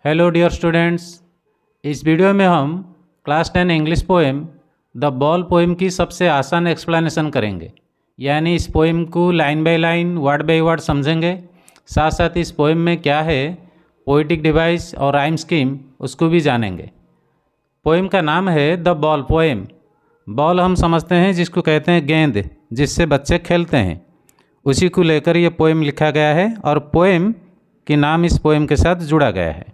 Hello dear students. इस video में हम class 10 English poem the ball poem की सबसे आसान एक्सप्लेनेशन करेंगे। यानी इस पोएम को line by line word by word समझेंगे। साथ साथ इस पोएम में क्या है, पोएटिक डिवाइस और राइम स्कीम, उसको भी जानेंगे। पोएम का नाम है द बॉल पोएम। बॉल हम समझते हैं जिसको कहते हैं गेंद, जिससे बच्चे खेलते हैं, उसी को लेकर ये पोएम लिखा गया है और पोएम के नाम इस पोएम के साथ जुड़ा गया है।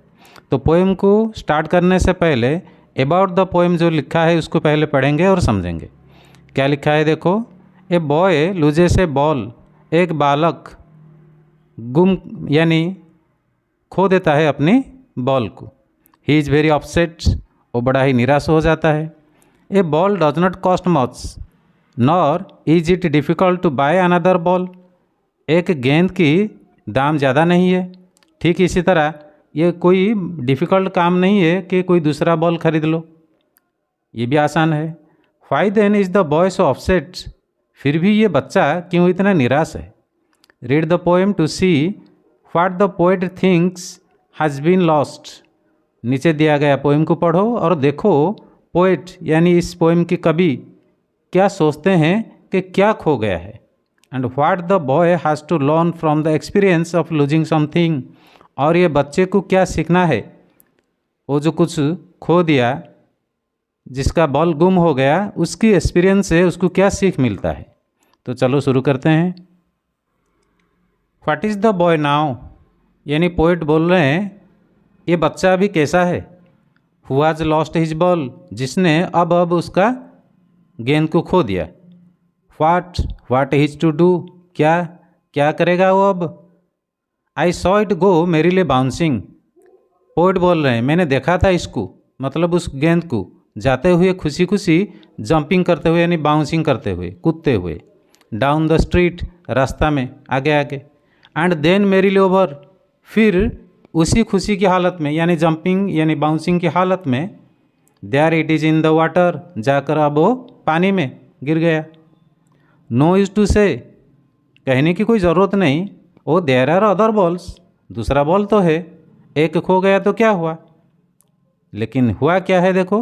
तो पोएम को स्टार्ट करने से पहले अबाउट द पोएम जो लिखा है उसको पहले पढ़ेंगे और समझेंगे। क्या लिखा है देखो। A boy loses A ball, एक बालक गुम यानी खो देता है अपनी बॉल को। ही इज़ वेरी अपसेट, वो बड़ा ही निराश हो जाता है। A ball does not cost much nor is it difficult to buy another ball, एक गेंद की दाम ज़्यादा नहीं है। ठीक इसी तरह ये कोई डिफ़िकल्ट काम नहीं है कि कोई दूसरा बॉल खरीद लो, ये भी आसान है। Why then is the boy so upset, फिर भी ये बच्चा क्यों इतना निराश है। Read the poem to see what the poet thinks has been lost, नीचे दिया गया पोएम को पढ़ो और देखो पोएट यानी इस पोएम के कवि क्या सोचते हैं कि क्या खो गया है। And what the boy has to learn from the experience of losing something, और ये बच्चे को क्या सीखना है, वो जो कुछ खो दिया, जिसका बॉल गुम हो गया, उसकी एक्सपीरियंस से उसको क्या सीख मिलता है। तो चलो शुरू करते हैं। What is the boy now, यानी पोएट बोल रहे हैं ये बच्चा अभी कैसा है। Who has lost his ball, जिसने अब उसका गेंद को खो दिया। व्हाट हिज टू डू, क्या करेगा वो अब। I saw it go merrily bouncing, poet बोल रहे हैं मैंने देखा था इसको, मतलब उस गेंद को जाते हुए खुशी खुशी जंपिंग करते हुए यानी बाउंसिंग करते हुए, कूदते हुए, डाउन द स्ट्रीट, रास्ता में आगे आगे। एंड देन मेरीली ओवर, फिर उसी खुशी की हालत में यानी जंपिंग यानी बाउंसिंग की हालत में, there it is in the water, जाकर अब वो पानी में गिर गया। नो यूज टू से, कहने की कोई ज़रूरत नहीं, oh there are other balls, दूसरा बॉल तो है, एक खो गया तो क्या हुआ। लेकिन हुआ क्या है देखो।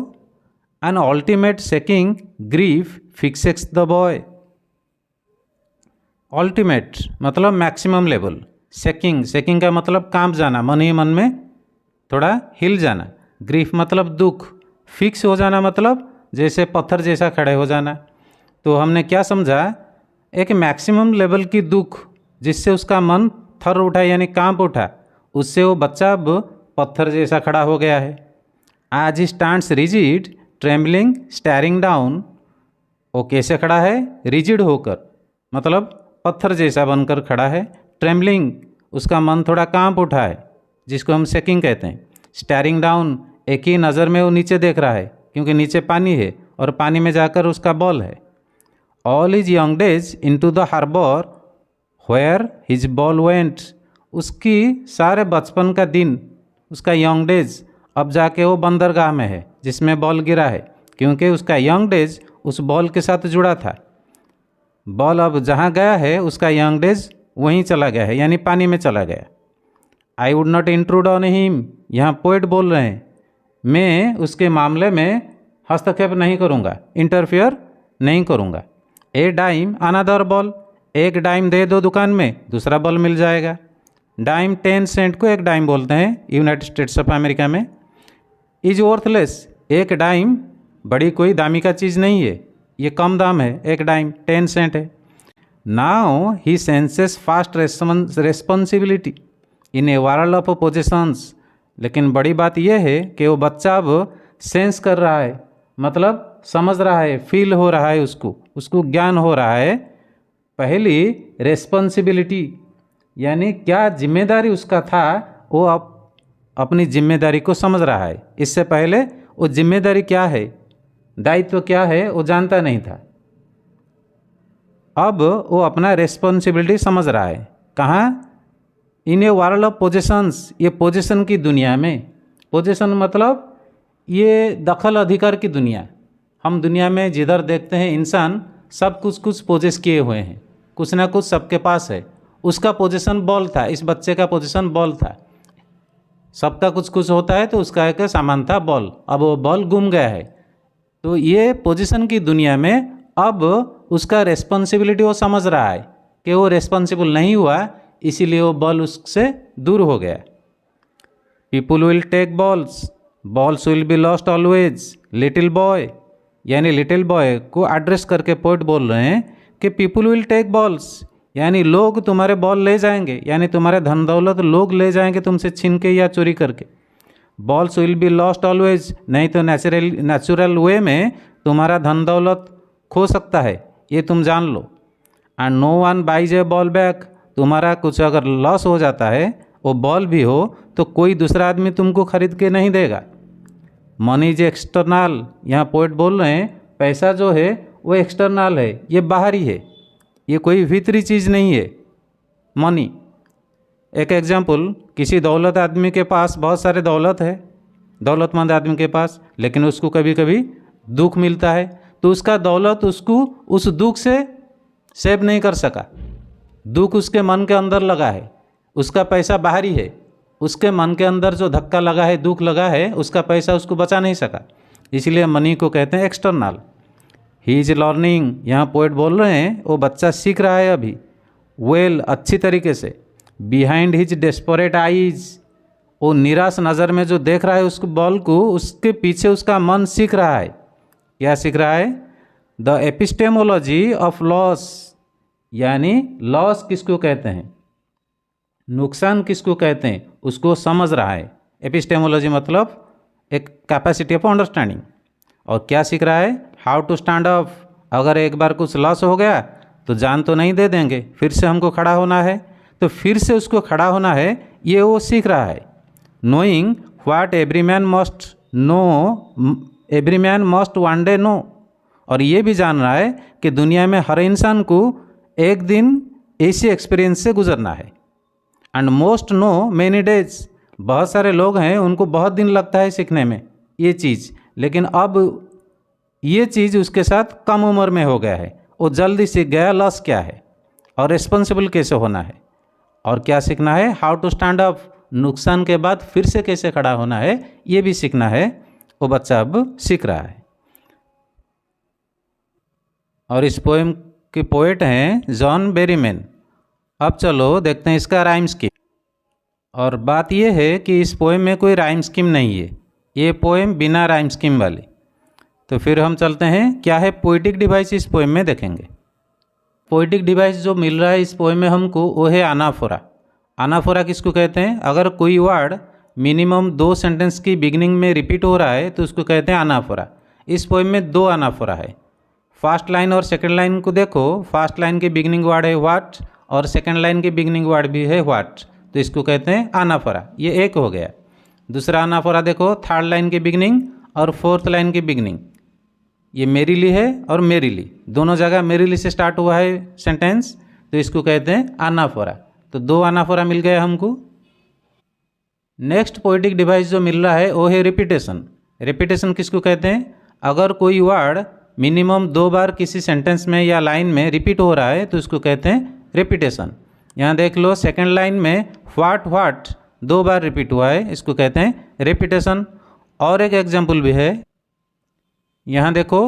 An ultimate shaking grief fixes the boy, ultimate मतलब मैक्सिमम लेवल, शेकिंग का मतलब कांप जाना, मन ही मन में थोड़ा हिल जाना। ग्रीफ मतलब दुख, फिक्स हो जाना मतलब जैसे पत्थर जैसा खड़े हो जाना। तो हमने क्या समझा, एक मैक्सिमम लेवल की दुख जिससे उसका मन थर उठा यानी कांप उठा, उससे वो बच्चा अब पत्थर जैसा खड़ा हो गया है। आज stands rigid trembling steering down, वो कैसे खड़ा है, रिजिड होकर, मतलब पत्थर जैसा बनकर खड़ा है। ट्रेम्बलिंग उसका मन थोड़ा कांप उठा है, जिसको हम शेकिंग कहते हैं। स्टेरिंग डाउन, एक ही नज़र में वो नीचे देख रहा है क्योंकि नीचे पानी है और पानी में जाकर उसका बॉल है। All his young days into the harbour where his ball went, उसकी सारे बचपन का दिन, उसका यंग डेज अब जाके वो बंदरगाह में है जिसमें बॉल गिरा है, क्योंकि उसका यंग डेज उस बॉल के साथ जुड़ा था। बॉल अब जहाँ गया है उसका यंग डेज वहीं चला गया है यानी पानी में चला गया। I would not intrude on him, यहाँ पोएट बोल रहे हैं मैं उसके मामले में हस्तक्षेप नहीं करूँगा, इंटरफियर नहीं करूँगा। ए डाइम अनदर बॉल, एक डाइम दे दो दुकान में, दूसरा बॉल मिल जाएगा। डाइम 10 सेंट को एक डाइम बोलते हैं यूनाइटेड स्टेट्स ऑफ अमेरिका में। इज वर्थलेस, एक डाइम बड़ी कोई दामी का चीज़ नहीं है, ये कम दाम है, एक डाइम 10 सेंट है। Now he senses fast responsibility in a world of possessions, लेकिन बड़ी बात यह है कि वो बच्चा अब सेंस कर रहा है, मतलब समझ रहा है, फील हो रहा है, उसको ज्ञान हो रहा है। पहली रेस्पॉन्सिबिलिटी यानी क्या जिम्मेदारी उसका था, वो अब अपनी जिम्मेदारी को समझ रहा है। इससे पहले वो जिम्मेदारी क्या है, दायित्व क्या है, वो जानता नहीं था। अब वो अपना रेस्पॉन्सिबिलिटी समझ रहा है। कहाँ, इन ए वर्ल्ड ऑफ पोजेशंस, ये पोजेशन की दुनिया में। पोजेशन मतलब ये दखल अधिकार की दुनिया। हम दुनिया में जिधर देखते हैं इंसान सब कुछ पोजेस किए हुए हैं, कुछ ना कुछ सबके पास है। उसका पोजीशन बॉल था, इस बच्चे का पोजीशन बॉल था। सबका कुछ कुछ होता है, तो उसका एक सामान था बॉल, अब वो बॉल गुम गया है। तो ये पोजीशन की दुनिया में अब उसका रेस्पॉन्सिबिलिटी वो समझ रहा है कि वो रेस्पॉन्सिबल नहीं हुआ, इसीलिए वो बॉल उससे दूर हो गया। People will take balls, balls will be lost always. Little boy, यानी लिटिल बॉय को एड्रेस करके पोइट बोल रहे हैं कि पीपुल विल टेक बॉल्स, यानी लोग तुम्हारे बॉल ले जाएंगे, यानी तुम्हारे धन दौलत लोग ले जाएंगे तुमसे छीन के या चोरी करके। Balls will be lost always, नहीं तो नेचुरल वे में तुम्हारा धन दौलत खो सकता है, ये तुम जान लो। And no one buys a ball back, तुम्हारा कुछ अगर लॉस हो जाता है, वो बॉल भी हो, तो कोई दूसरा आदमी तुमको खरीद के नहीं देगा। मनी इज एक्सटर्नल, यहाँ पोइट बोल रहे हैं पैसा जो है वो एक्सटर्नल है, ये बाहरी है, ये कोई भीतरी चीज़ नहीं है मनी। एक एग्जाम्पल, किसी दौलत आदमी के पास बहुत सारे दौलत है, दौलतमंद आदमी के पास, लेकिन उसको कभी कभी दुख मिलता है, तो उसका दौलत उसको उस दुख से सेव नहीं कर सका, दुख उसके मन के अंदर लगा है, उसका पैसा बाहरी है, उसके मन के अंदर जो धक्का लगा है, दुख लगा है, उसका पैसा उसको बचा नहीं सका, इसलिए मनी को कहते हैं एक्सटर्नल। ही इज लर्निंग, यहाँ पोइट बोल रहे हैं वो बच्चा सीख रहा है अभी, वेल अच्छी तरीके से। बिहाइंड हिज डेस्परेट आईज, वो निराश नज़र में जो देख रहा है उसको बॉल को, उसके पीछे उसका मन सीख रहा है। क्या सीख रहा है? द एपिस्टेमोलॉजी ऑफ लॉस, यानी लॉस किसको कहते हैं, नुकसान किसको कहते हैं, उसको समझ रहा है। एपिस्टेमोलॉजी मतलब एक कैपेसिटी ऑफ अंडरस्टैंडिंग। और क्या सीख रहा है? हाउ टू स्टैंड अप, अगर एक बार कुछ लॉस हो गया तो जान तो नहीं दे देंगे, फिर से हमको खड़ा होना है, तो फिर से उसको खड़ा होना है, ये वो सीख रहा है। Knowing what every man must know, every man must one day know, और ये भी जान रहा है कि दुनिया में हर इंसान को एक दिन ऐसी एक्सपीरियंस से गुजरना है। And most know many days, बहुत सारे लोग हैं उनको बहुत दिन लगता है सीखने में ये चीज़, लेकिन अब ये चीज़ उसके साथ कम उम्र में हो गया है, वो जल्दी सीख गया लॉस क्या है और रिस्पॉन्सिबल कैसे होना है। और क्या सीखना है? हाउ टू स्टैंड अप, नुकसान के बाद फिर से कैसे खड़ा होना है, ये भी सीखना है, वो बच्चा अब सीख रहा है। और इस पोएम के पोएट हैं जॉन बेरीमैन। अब चलो देखते हैं इसका राइम स्कीम। और बात यह है कि इस पोएम में कोई राइम स्कीम नहीं है, ये पोएम बिना राइम स्कीम वाली। तो फिर हम चलते हैं क्या है पोइटिक डिवाइस इस पोएम में देखेंगे। पोइटिक डिवाइस जो मिल रहा है इस पोएम में हमको वो है अनाफोरा। अनाफोरा किसको कहते हैं? अगर कोई वर्ड मिनिमम 2 सेंटेंस की बिगिनिंग में रिपीट हो रहा है तो उसको कहते हैं अनाफोरा। इस पोएम में 2 अनाफोरा है। फर्स्ट लाइन और सेकंड लाइन को देखो, फर्स्ट लाइन की बिगिनिंग वर्ड है व्हाट और सेकंड लाइन की बिगिनिंग वर्ड भी है व्हाट, तो इसको कहते हैं अनाफोरा। ये एक हो गया। दूसरा अनाफोरा देखो, थर्ड लाइन की बिगिनिंग और फोर्थ लाइन की बिगिनिंग, ये मेरीली है और मेरीली, दोनों जगह मेरीली से स्टार्ट हुआ है सेंटेंस, तो इसको कहते हैं अनाफोरा। तो 2 अनाफोरा मिल गया हमको। नेक्स्ट पोइटिक डिवाइस जो मिल रहा है वो है रिपीटेशन। रिपीटेशन किसको कहते हैं? अगर कोई वर्ड मिनिमम 2 बार किसी सेंटेंस में या लाइन में रिपीट हो रहा है तो उसको कहते हैं रिपीटेशन। यहाँ देख लो सेकंड लाइन में व्हाट व्हाट 2 बार रिपीट हुआ है, इसको कहते हैं रिपीटेशन। और एक एग्जाम्पल भी है, यहाँ देखो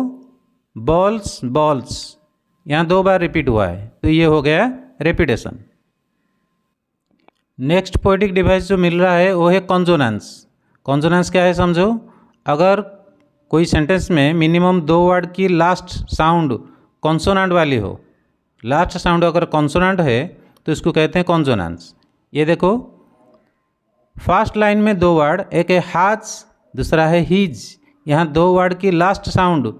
बॉल्स बॉल्स, यहाँ 2 बार रिपीट हुआ है, तो ये हो गया रिपीटेशन। नेक्स्ट पोइटिक डिवाइस जो मिल रहा है वो है कॉन्सोनेंस। कॉन्सोनेंस क्या है समझो, अगर कोई सेंटेंस में मिनिमम 2 वर्ड की लास्ट साउंड कॉन्सोनेंट वाली हो, लास्ट साउंड अगर कॉन्सोनेंट है तो इसको कहते हैं कॉन्सोनेंस। ये देखो फर्स्ट लाइन में 2 वर्ड, एक है हाज दूसरा है हीज, यहाँ 2 वर्ड की लास्ट साउंड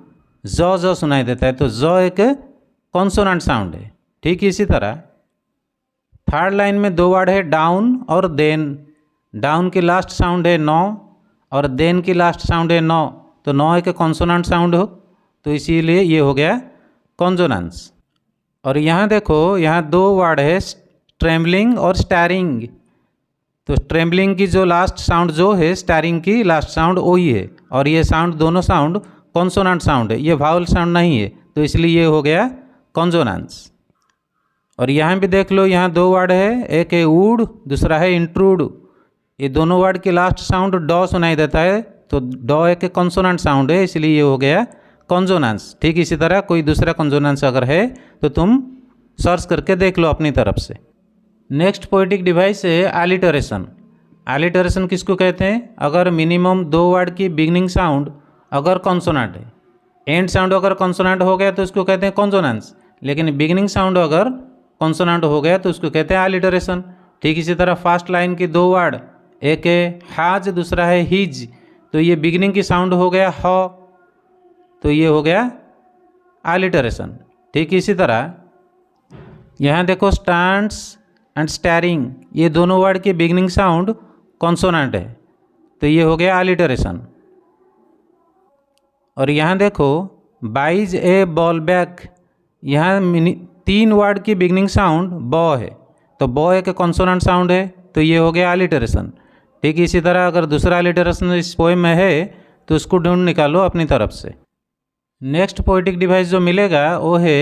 ज सुनाई देता है, तो ज एक कॉन्सोनेंट साउंड है। ठीक इसी तरह थर्ड लाइन में 2 वर्ड है डाउन और देन, डाउन की लास्ट साउंड है नो और देन की लास्ट साउंड है नो, तो नो एक कॉन्सोनेंट साउंड हो, तो इसीलिए ये हो गया कॉन्सोनेंस। और यहाँ देखो यहाँ 2 वर्ड है ट्रेम्बलिंग और स्टैरिंग, तो ट्रेम्बलिंग की जो लास्ट साउंड जो है स्टैरिंग की लास्ट साउंड वही है, और ये साउंड दोनों साउंड कॉन्सोनेंट साउंड है, ये वावल साउंड नहीं है, तो इसलिए ये हो गया कॉन्सोनेंस। और यहाँ भी देख लो यहाँ 2 वर्ड है, एक है वुड दूसरा है इंट्रूड, ये दोनों वर्ड के लास्ट साउंड डॉ सुनाई देता है, तो डॉ एक कॉन्सोनेंट साउंड है, इसलिए ये हो गया कॉन्सोनेंस। ठीक इसी तरह कोई दूसरा कॉन्सोनेंस अगर है तो तुम सर्च करके देख लो अपनी तरफ से। नेक्स्ट पोएटिक डिवाइस है एलिटरेशन। एलिटरेशन किसको कहते हैं? अगर मिनिमम 2 वर्ड की बिगनिंग साउंड अगर कॉन्सोनेंट है, एंड साउंड अगर कॉन्सोनेंट हो गया तो उसको कहते हैं कॉन्सोनेंस, लेकिन बिगनिंग साउंड अगर कॉन्सोनेंट हो गया तो उसको कहते हैं एलिटरेशन। ठीक इसी तरह फर्स्ट लाइन की 2 वर्ड, एक है हाज, दूसरा है हिज, तो ये बिगनिंग की साउंड हो गया ह, तो ये हो गया एलिटरेशन। ठीक इसी तरह यहाँ देखो स्टैंड्स एंड स्टैरिंग, ये दोनों वर्ड की बिगनिंग साउंड कॉन्सोनेंट है, तो ये हो गया एलिटरेशन। और यहाँ देखो बाइज ए बॉल बैक, यहाँ 3 वर्ड की बिगनिंग साउंड बॉ है, तो बॉ एक कॉन्सोनेंट साउंड है, तो ये हो गया एलिटरेशन। ठीक इसी तरह अगर दूसरा एलिटरेशन इस पोएम में है तो उसको ढूंढ निकालो अपनी तरफ से। नेक्स्ट पोएटिक डिवाइस जो मिलेगा वो है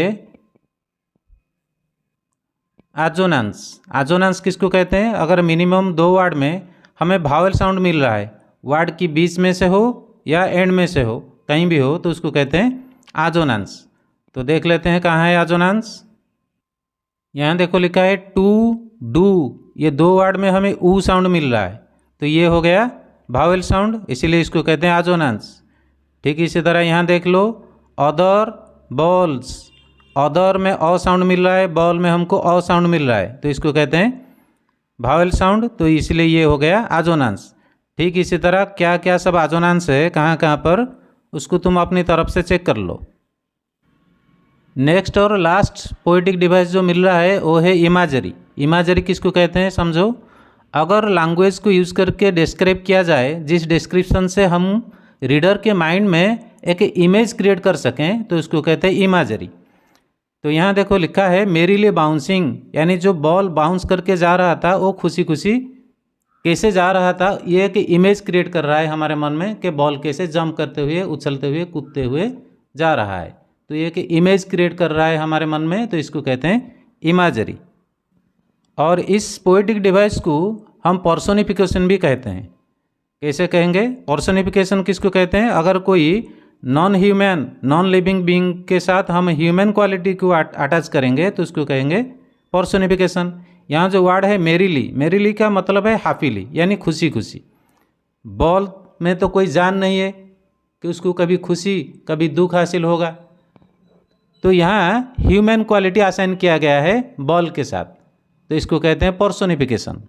एजोनेंस। एजोनेंस किसको कहते हैं? अगर मिनिमम 2 वर्ड में हमें भावेल साउंड मिल रहा है, वर्ड की बीच में से हो या एंड में से हो, कहीं भी हो, तो उसको कहते हैं एजोनेंस। तो देख लेते हैं कहाँ है एजोनेंस। यहाँ देखो लिखा है टू डू, ये 2 वर्ड में हमें ऊ साउंड मिल रहा है, तो ये हो गया भावेल साउंड, इसीलिए इसको कहते हैं एजोनेंस। ठीक इसी तरह यहाँ देख लो अदर बॉल्स, अदर में अ साउंड मिल रहा है, बॉल में हमको अ साउंड मिल रहा है, तो इसको कहते हैं भावेल साउंड, तो इसलिए ये हो गया एजोनेंस। ठीक इसी तरह क्या क्या सब एजोनेंस है कहाँ कहाँ पर, उसको तुम अपनी तरफ से चेक कर लो। नेक्स्ट और लास्ट पोएटिक डिवाइस जो मिल रहा है वो है इमेजरी। इमेजरी किसको कहते हैं समझो। अगर लैंग्वेज को यूज़ करके डिस्क्राइब किया जाए, जिस डिस्क्रिप्शन से हम रीडर के माइंड में एक इमेज क्रिएट कर सकें, तो उसको कहते हैं इमेजरी। तो यहाँ देखो लिखा है मेरीली बाउंसिंग, यानी जो बॉल बाउंस करके जा रहा था वो खुशी खुशी कैसे जा रहा था, ये एक इमेज क्रिएट कर रहा है हमारे मन में कि बॉल कैसे जंप करते हुए, उछलते हुए, कूदते हुए जा रहा है, तो ये एक इमेज क्रिएट कर रहा है हमारे मन में, तो इसको कहते हैं इमेजरी। और इस पोएटिक डिवाइस को हम पर्सोनिफिकेशन भी कहते हैं। कैसे कहेंगे? पर्सोनिफिकेशन किसको कहते हैं? अगर कोई non human, non living being के साथ हम ह्यूमन क्वालिटी को अटैच करेंगे तो उसको कहेंगे पर्सोनिफिकेशन। यहाँ जो वर्ड है मेरीली, मेरीली का मतलब है हैप्पीली, यानी खुशी खुशी। बॉल में तो कोई जान नहीं है कि उसको कभी खुशी कभी दुख हासिल होगा, तो यहाँ ह्यूमन क्वालिटी असाइन किया गया है बॉल के साथ, तो इसको कहते हैं पर्सोनिफिकेशन।